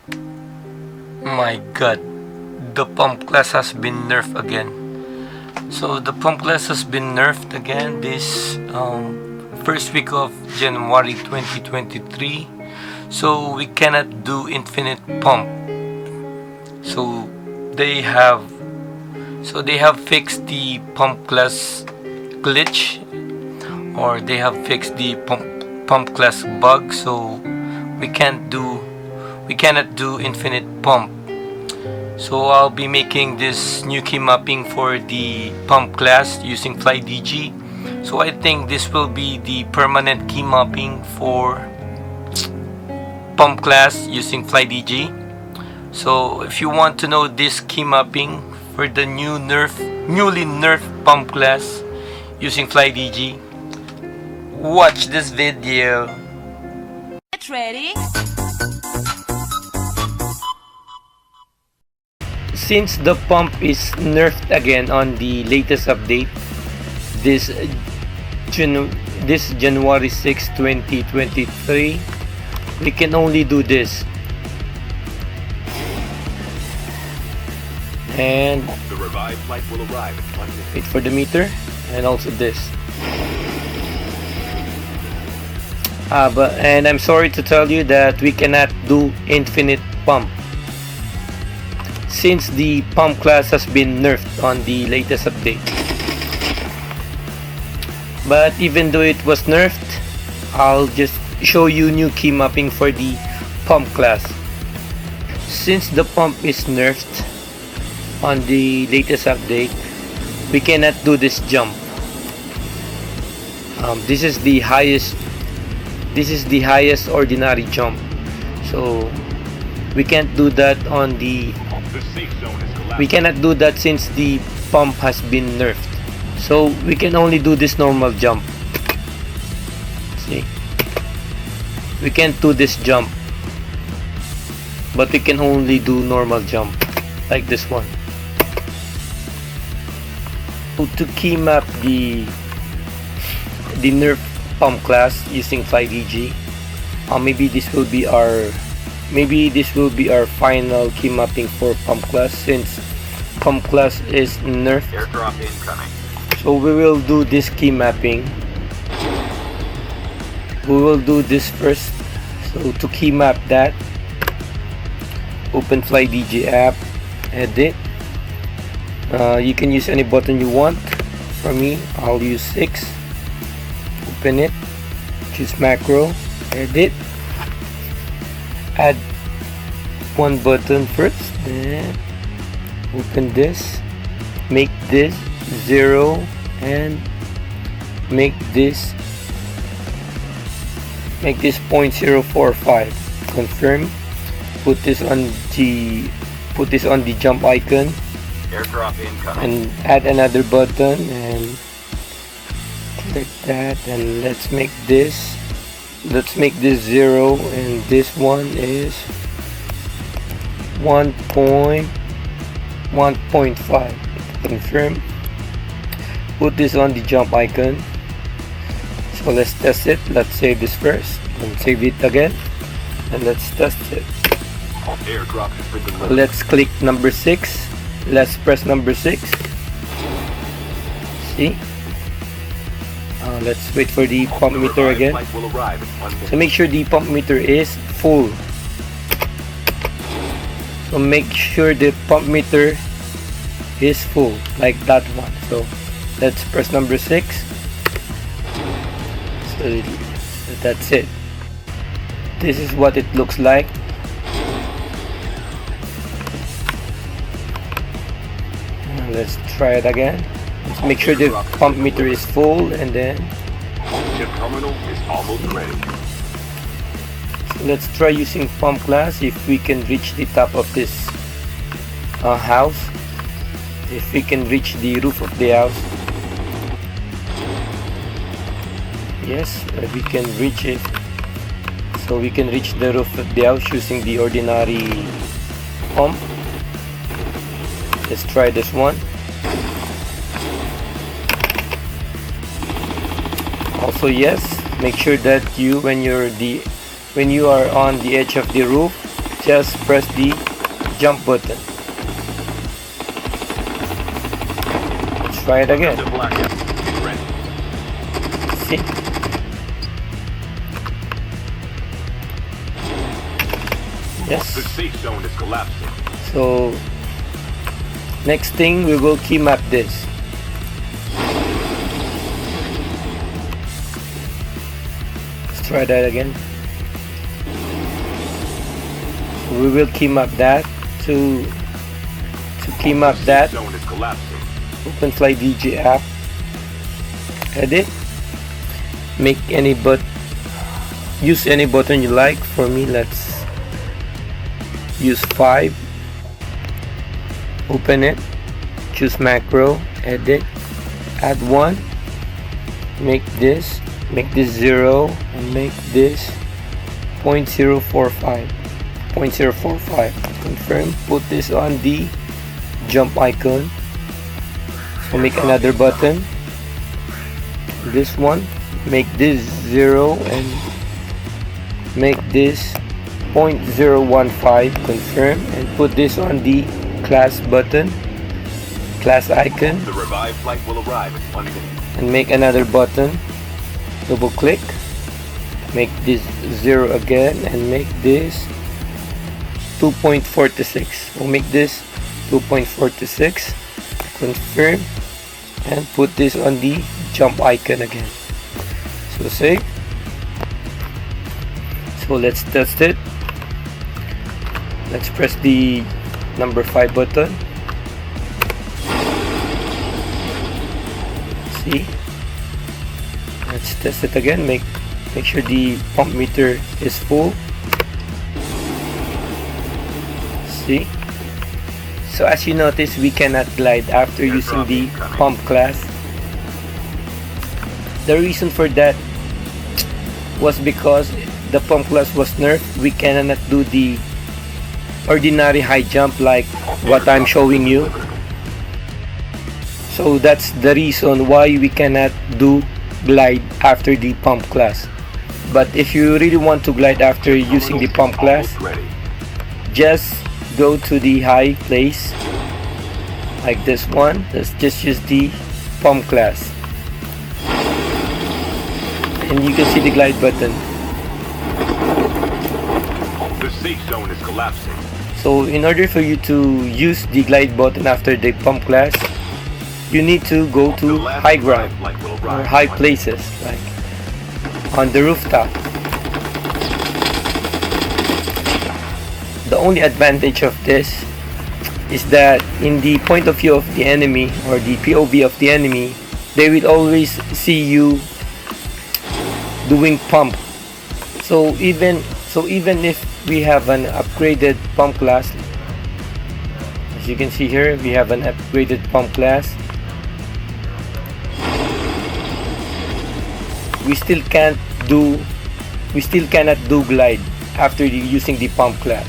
My god, the pump class has been nerfed again. So the pump class has been nerfed again this first week of January 2023. So we cannot do infinite pump. So they have fixed the pump class glitch, or they have fixed the pump class bug, so we cannot do infinite pump. So I'll be making this new key mapping for the pump class using Flydigi. So I think this will be the permanent key mapping for pump class using Flydigi. So if you want to know this key mapping for the newly nerfed pump class using Flydigi, watch this video. Get ready. Since the pump is nerfed again on the latest update, this January 6, 2023, we can only do this. And the revived flight will arrive in 1 minute. Wait for the meter, and also this. And I'm sorry to tell you that we cannot do infinite pump, since the pump class has been nerfed on the latest update. But even though it was nerfed, I'll just show you new key mapping for the pump class. Since the pump is nerfed on the latest update, we cannot do this jump. This is the highest ordinary jump, so we can't do that on the we cannot do that since the pump has been nerfed. So we can only do this normal jump. See, we can't do this jump, but we can only do normal jump like this one. So to key map the nerf pump class using Flydigi, maybe this will be our final key mapping for pump class, since pump class is nerfed. Airdrop incoming. So we will do this key mapping. We will do this first. So to key map that, open Flydigi app, edit. You can use any button you want. For me, I'll use 6. Open it, choose macro, edit, add one button first, then open this, make this 0 and make this 0.045. Confirm. Put this on the jump icon. Airdrop incoming. And add another button and click that, and let's make this 0, and this one is 1.5. Confirm. Put this on the jump icon. So let's test it. Let's save this first and save it again, and let's test it. Airdrop has been delivered. Let's click number 6. Let's press number 6. See? Let's wait for the pump meter again. So make sure the pump meter is full. So make sure the pump meter is full, like that one. So let's press number 6. So that's it. This is what it looks like. Let's try it again. Let's make sure the pump meter is full, and then Chip terminal is almost ready. So let's try using pump class if we can reach the top of this house. If we can reach the roof of the house. Yes, we can reach it. So we can reach the roof of the house using the ordinary pump. Let's try this one. Also, yes, make sure that when you are on the edge of the roof, just press the jump button. Let's try it again. The blackout is ready. See? The Yes. safe zone is collapsing. So next thing, we will key map this. Let's try that again. We will key map that. To key map that, Zone is collapsing. open Flydigi app, edit, make any use any button you like. For me, let's use 5. Open it, choose macro, edit, add 1, make this 0 and make this 0.045. Confirm, put this on the jump icon. So make another button, this one, make this 0 and make this 0.015. Confirm and put this on the class button, class icon, The revived flight will arrive in 1 minute. and make another button, double click, make this 0 again and make this 2.46. We'll make this 2.46. Confirm and put this on the jump icon again. So save. So let's test it. Let's press the number 5 button. See? Let's test it again. Make sure the pump meter is full. See? So as you notice, we cannot glide after using the pump class. The reason for that was because the pump class was nerfed. We cannot do the ordinary high jump like what I'm showing you. So that's the reason why we cannot do glide after the pump class. But if you really want to glide after using the pump class, just go to the high place like this one. Let's just use the pump class and you can see the glide button. The safe zone is collapsing. So in order for you to use the glide button after the pump class, you need to go to high ground or high places like on the rooftop. The only advantage of this is that in the point of view of the enemy or the POV of the enemy, they will always see you doing pump. So even if we have an upgraded pump class, as you can see here, we have an upgraded pump class, we still cannot do glide after using the pump class.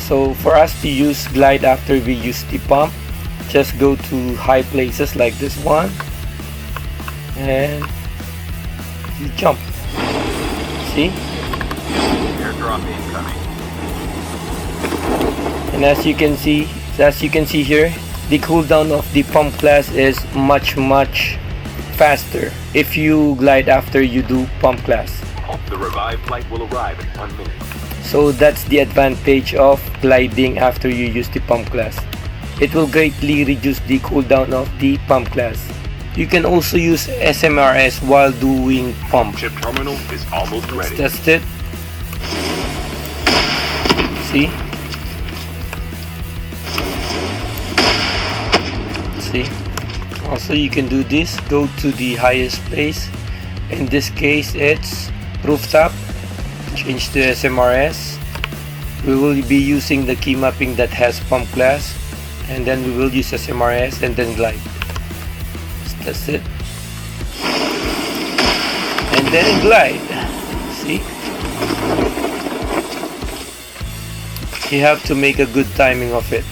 So for us to use glide after we use the pump, just go to high places like this one and you jump. See? Airdrop incoming. And as you can see here, the cooldown of the pump class is much faster if you glide after you do pump class. The revived flight will arrive in 1 minute. So that's the advantage of gliding after you use the pump class. It will greatly reduce the cooldown of the pump class. You can also use SMRS while doing pump. Chip terminal is almost ready. Let's test it. See? See? Also you can do this. Go to the highest place. In this case it's rooftop. Change to SMRS. We will be using the Keymapping that has pump class, and then we will use SMRS and then glide. That's it. And then glide. See? You have to make a good timing of it.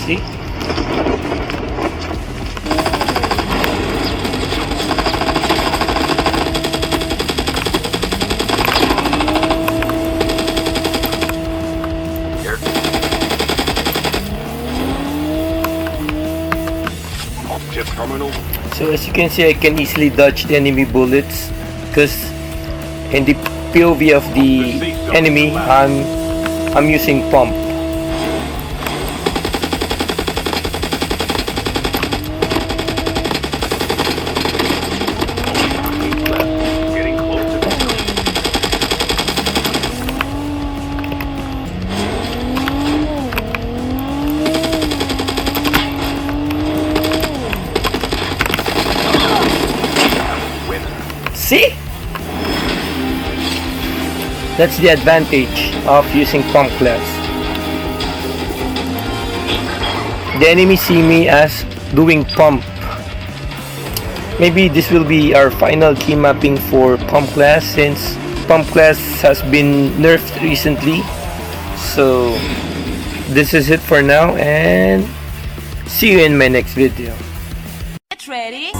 See? So as you can see, I can easily dodge the enemy bullets because in the POV of the enemy, I'm using pump. Getting close to victory. See? That's the advantage of using pump class. The enemy see me as doing pump. Maybe this will be our final key mapping for pump class since pump class has been nerfed recently. So this is it for now and see you in my next video. Get ready.